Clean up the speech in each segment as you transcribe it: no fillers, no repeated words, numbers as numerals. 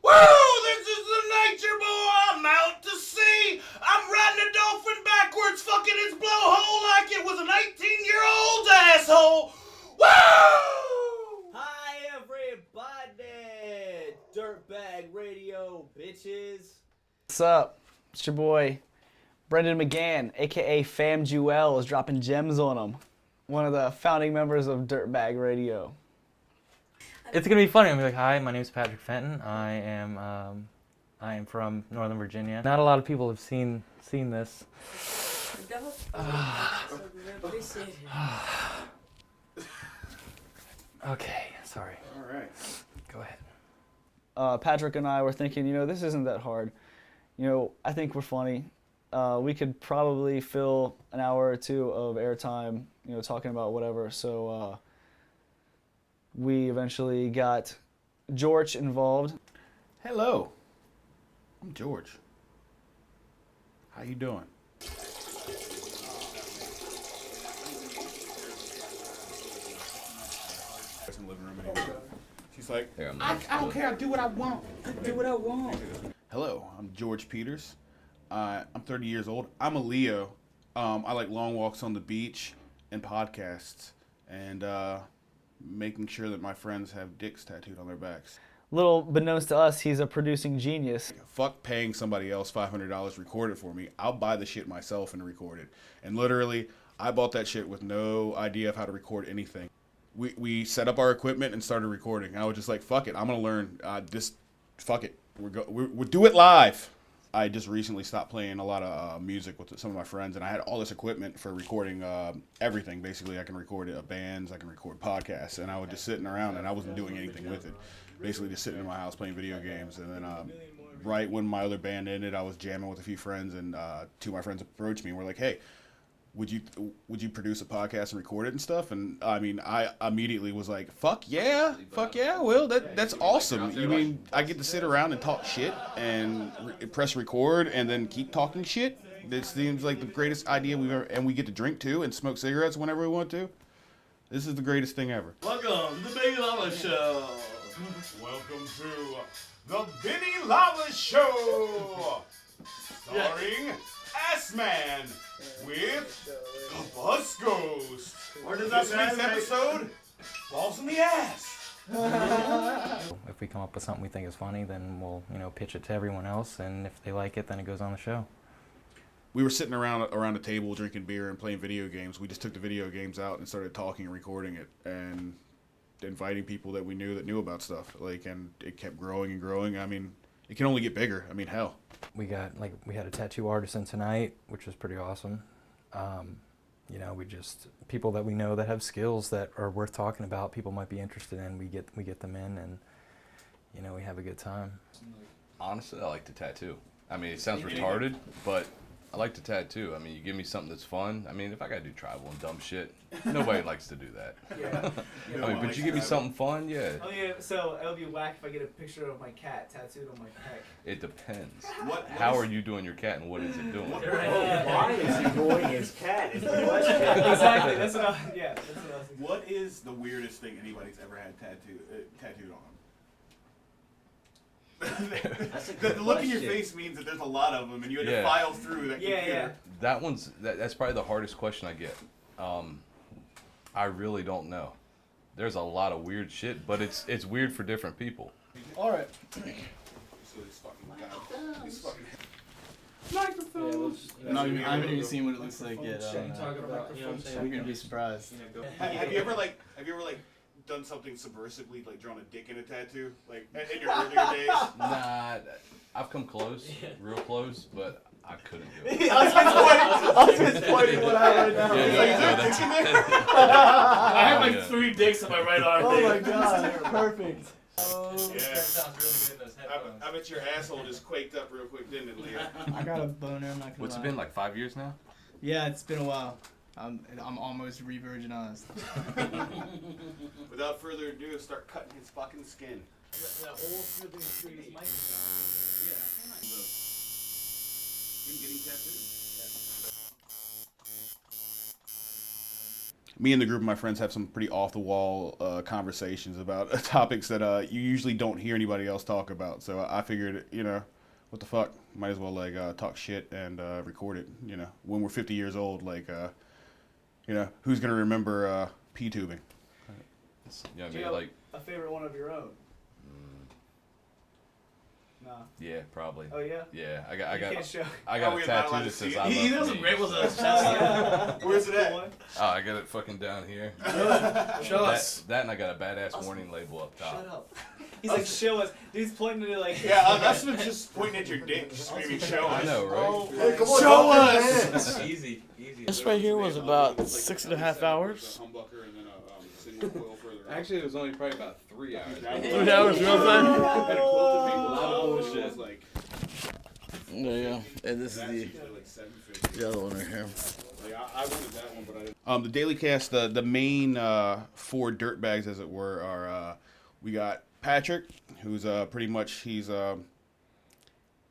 Woo! This is the nature boy. I'm out to sea. I'm riding a dolphin backwards, fucking its blowhole like it was an 18-year-old's asshole. Woo! Hi, everybody! Dirtbag Radio, bitches. What's up? It's your boy, Brendan McGann, a.k.a. Fam Jewel, is dropping gems on him. One of the founding members of Dirtbag Radio. It's gonna be funny. I'm gonna be like, hi, my name's Patrick Fenton. I am from Northern Virginia. Not a lot of people have seen this. Okay, sorry. All right. Go ahead. Patrick and I were thinking, this isn't that hard. I think we're funny. We could probably fill an hour or two of airtime, talking about whatever. So we eventually got George involved. Hello. I'm George. How you doing? In the living room anyway. She's like, I don't care. I do what I want. Do what I want. Hello, I'm George Peters. I'm 30 years old. I'm a Leo. I like long walks on the beach and podcasts and making sure that my friends have dicks tattooed on their backs. Little beknownst to us, he's a producing genius. Fuck paying somebody else $500 to record it for me. I'll buy the shit myself and record it. And literally, I bought that shit with no idea of how to record anything. We set up our equipment and started recording. And I was just like, fuck it, I'm gonna learn. Fuck it, we'll do it live. I just recently stopped playing a lot of music with some of my friends, and I had all this equipment for recording everything. Basically, I can record bands, I can record podcasts, and I was just sitting around, and I wasn't doing anything with it. Basically, just sitting in my house playing video games. And then right when my other band ended, I was jamming with a few friends, and two of my friends approached me and were like, hey, would you produce a podcast and record it and stuff? And I mean, I immediately was like, fuck yeah, Will, that's awesome. You mean I get to sit around and talk shit and press record and then keep talking shit? This seems like the greatest idea we've ever, and we get to drink too and smoke cigarettes whenever we want to. This is the greatest thing ever. Welcome to the Benny Lava Show. Welcome to the Benny Lava Show, starring Assman with the Bus Ghost. Or does this week's episode? Balls in the ass. If we come up with something we think is funny, then we'll, pitch it to everyone else, and if they like it, then it goes on the show. We were sitting around a table drinking beer and playing video games. We just took the video games out and started talking and recording it and inviting people that we knew that knew about stuff. And it kept growing and growing. I mean, it can only get bigger. I mean, hell. We had a tattoo artisan tonight, which was pretty awesome. People that we know that have skills that are worth talking about, people might be interested in, we get them in, and we have a good time. Honestly, I like to tattoo. I mean, it sounds retarded, but I like to tattoo. I mean, you give me something that's fun. I mean, if I gotta do travel and dumb shit, nobody likes to do that. Yeah. But you give me something fun, yeah. Oh yeah, so it would be whack if I get a picture of my cat tattooed on my pec. It depends. How are you doing your cat, and what is it doing? Why is he doing his cat? Is the question. Exactly. That's what I was thinking. What is the weirdest thing anybody's ever had tattooed on them? The look in your face means that there's a lot of them, and you had to file through that computer. Yeah. That's probably the hardest question I get. I really don't know. There's a lot of weird shit, but it's weird for different people. All right. Microphone. I haven't even seen what it looks like yet. You're gonna be surprised. Have you ever done something subversively, like drawn a dick in a tattoo, like in your earlier days? Nah, I've come close, real close, but I couldn't do it. I was just pointing one out right now. I have like 3 dicks in my right arm. Oh my god, perfect. I bet your asshole just quaked up real quick, didn't it, Leah? I got a boner, I'm not gonna What's lie. it been, like 5 years now? Yeah, it's been a while. I'm almost re-virginized. Without further ado, start cutting his fucking skin. Him getting tattooed. me and the group of my friends have some pretty off the wall conversations about topics that you usually don't hear anybody else talk about. So I figured, what the fuck, might as well like talk shit and record it. When we're 50 years old, like who's gonna remember p-tubing? You know what I Do you mean? have Like, a favorite one of your own? Nah. yeah, probably. Oh yeah. Yeah, I You got can't show. I got Oh, a we're not allowed tattoo to that see says it? I He love doesn't me. grab with us. Yeah. Where's it at? Cool one. Oh, I got it fucking down here. Show us. That and I got a badass warning label up top. Shut up. He's like, show us. Dude's pointing to like. Yeah, that's just pointing at your dick, just screaming, show us. I know, right? Hey, come on, show us! Easy. This right here was about 6.5 hours. Actually, it was only probably about 3 hours. 3 hours, you know what I'm saying? A lot of bullshit. There you go. And this is the other one right here. The Daily Cast, the main 4 dirtbags, as it were, are we got Patrick, who's pretty much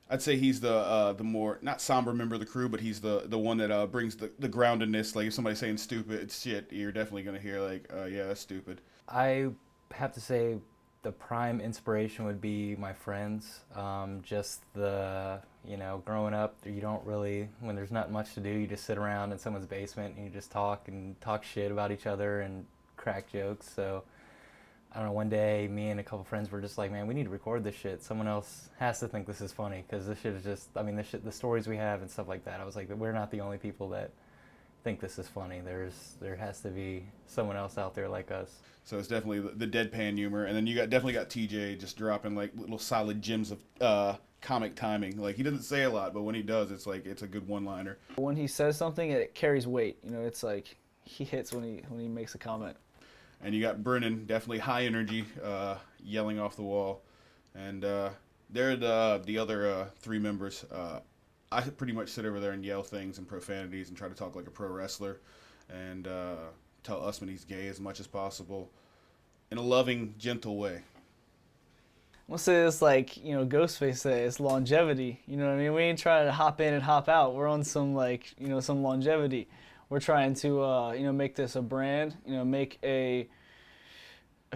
I'd say he's the more not somber member of the crew, but he's the one that brings the groundedness. Like if somebody's saying stupid shit, you're definitely gonna hear like, yeah, that's stupid. I have to say the prime inspiration would be my friends. Just the, growing up, you don't really, when there's not much to do, you just sit around in someone's basement and you just talk shit about each other and crack jokes. So I don't know, one day me and a couple friends were just like, man, we need to record this shit. Someone else has to think this is funny, because this shit is just, the stories we have and stuff like that. I was like, we're not the only people that think this is funny. There has to be someone else out there like us. So it's definitely the deadpan humor, and then you definitely got TJ just dropping like little solid gems of comic timing. Like he doesn't say a lot, but when he does, it's a good one-liner. When he says something, it carries weight. It's like he hits when he makes a comment. And you got Brennan, definitely high energy, yelling off the wall, and they're the other 3 members. I pretty much sit over there and yell things and profanities and try to talk like a pro wrestler, and tell Usman he's gay as much as possible, in a loving, gentle way. I'm gonna say this like, Ghostface say, it's longevity. You know what I mean? We ain't trying to hop in and hop out. We're on some some longevity. We're trying to make this a brand, make a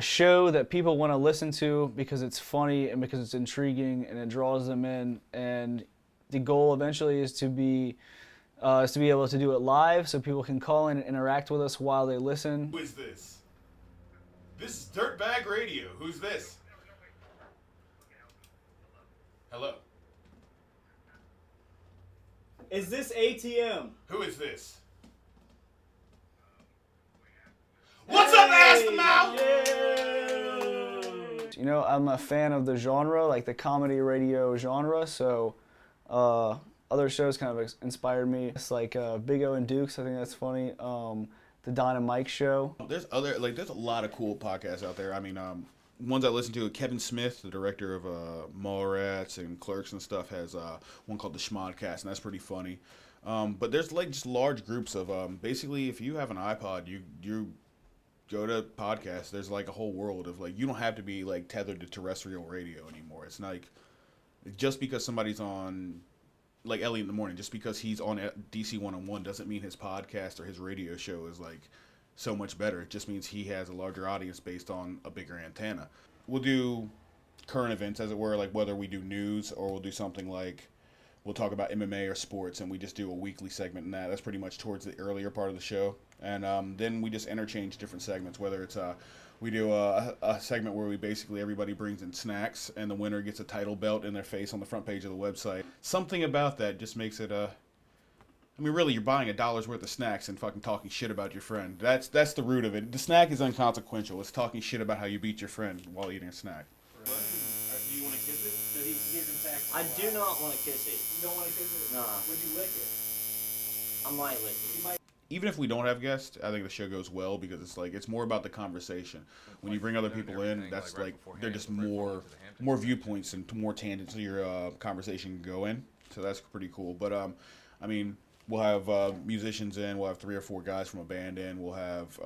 show that people want to listen to because it's funny and because it's intriguing and it draws them in. And the goal eventually is to be able to do it live so people can call in and interact with us while they listen. Who is this? This is Dirtbag Radio. Who's this? Hello. Is this ATM? Who is this? What's up, ass to mouth? I'm a fan of the genre, like the comedy radio genre, so other shows kind of inspired me. It's like Big O and Dukes, I think that's funny. The Don and Mike Show. There's a lot of cool podcasts out there. I mean, ones I listen to, Kevin Smith, the director of Mallrats and Clerks and stuff, has one called the Schmodcast, and that's pretty funny. But there's like just large groups of basically, if you have an iPod, you go to podcasts. There's like a whole world of like, you don't have to be like tethered to terrestrial radio anymore. It's like just because somebody's on like Ellie in the Morning, just because he's on DC 101 doesn't mean his podcast or his radio show is like so much better. It just means he has a larger audience based on a bigger antenna. We'll do current events, as it were, like whether we do news or we'll do something like we'll talk about MMA or sports, and we just do a weekly segment in that. That's pretty much towards the earlier part of the show. And then we just interchange different segments, whether it's we do a segment where we basically everybody brings in snacks and the winner gets a title belt in their face on the front page of the website. Something about that just makes it really, you're buying $1 worth of snacks and fucking talking shit about your friend. That's the root of it. The snack is inconsequential. It's talking shit about how you beat your friend while eating a snack. Do you want to kiss it? I do not want to kiss it. You don't want to kiss it? Nah. Would you lick it? I might lick it. Even if we don't have guests, I think the show goes well because it's more about the conversation. When you bring other people in, that's like they're just more viewpoints and more tangents to your conversation can go in. So that's pretty cool. But we'll have musicians in. We'll have 3 or 4 guys from a band in. We'll have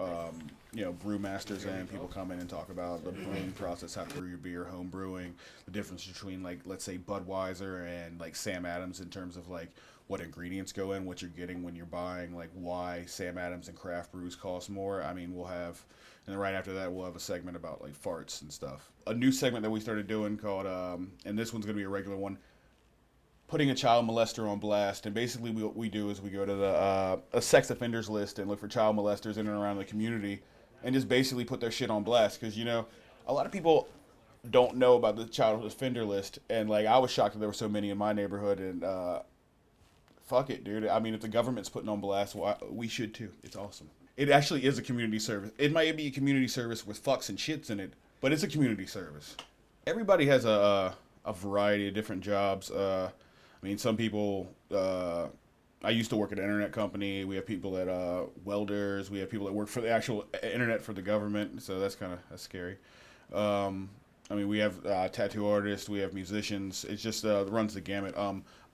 brewmasters in. People come in and talk about the brewing process, how to brew your beer, home brewing, the difference between like let's say Budweiser and like Sam Adams in terms of like what ingredients go in, what you're getting when you're buying, like why Sam Adams and craft brews cost more. I mean, we'll have, and then right after that, we'll have a segment about like farts and stuff. A new segment that we started doing called, and this one's gonna be a regular one, putting a child molester on blast. And basically what we do is we go to the a sex offenders list and look for child molesters in and around the community and just basically put their shit on blast. Because, you know, a lot of people don't know about the child offender list. And, like, I was shocked that there were so many in my neighborhood. And fuck it, dude. I mean, if the government's putting on blast, we should too. It's awesome. It actually is a community service. It might be a community service with fucks and shits in it, but it's a community service. Everybody has a variety of different jobs. I mean, some people, I used to work at an internet company. We have people that welders. We have people that work for the actual internet for the government. So that's scary. I mean, we have tattoo artists. We have musicians. It just runs the gamut.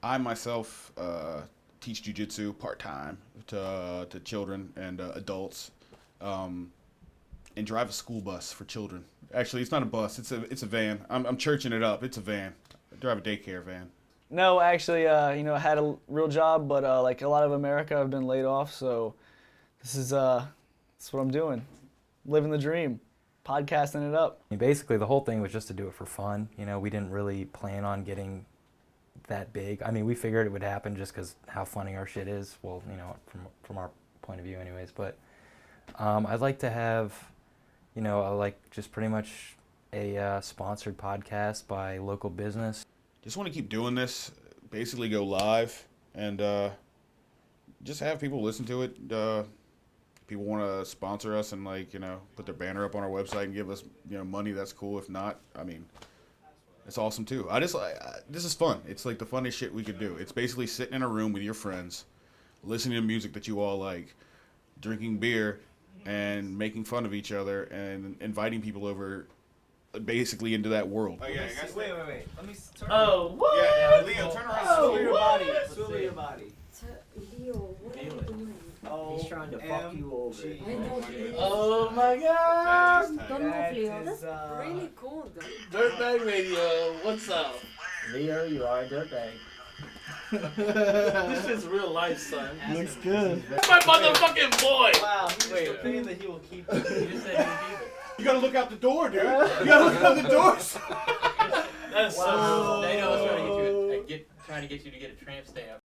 I myself teach jiu-jitsu part-time to children and adults, and drive a school bus for children. Actually, it's not a bus. It's a van. I'm churching it up. It's a van. I drive a daycare van. No, actually, I had a real job, but like a lot of America, I've been laid off. So this is that's what I'm doing, living the dream, podcasting it up. I mean, basically, the whole thing was just to do it for fun. You know, we didn't really plan on getting that big. I mean, we figured it would happen just because how funny our shit is. Well, you know, from our point of view, anyways. But I'd like to have, you know, like just pretty much a sponsored podcast by local business. Just want to keep doing this, basically go live, and just have people listen to it. People want to sponsor us and, like, you know, put their banner up on our website and give us, you know, money. That's cool. If not, I mean, it's awesome too. This is fun. It's like the funniest shit we could do. It's basically sitting in a room with your friends, listening to music that you all like, drinking beer, and making fun of each other, and inviting people over, basically into that world. Oh, yeah, wait. Let me turn. Oh, what? Yeah, Leo, turn around. Swivel your body. Swivel your body. Leo, what are you doing? Oh, He's trying to fuck you over. I know he is. Oh my god! Don't move, Leo. That is, That's really cool, though. Dirtbag Radio, what's up? Leo, you are a dirtbag. This is real life, son. Looks good. That's my motherfucking boy! Wow, he was opinion that he will keep it. He just said he would keep it. You gotta look out the door, dude. You gotta look out the doors. That's Wow. so. They know I was trying to get you to get a tramp stamp.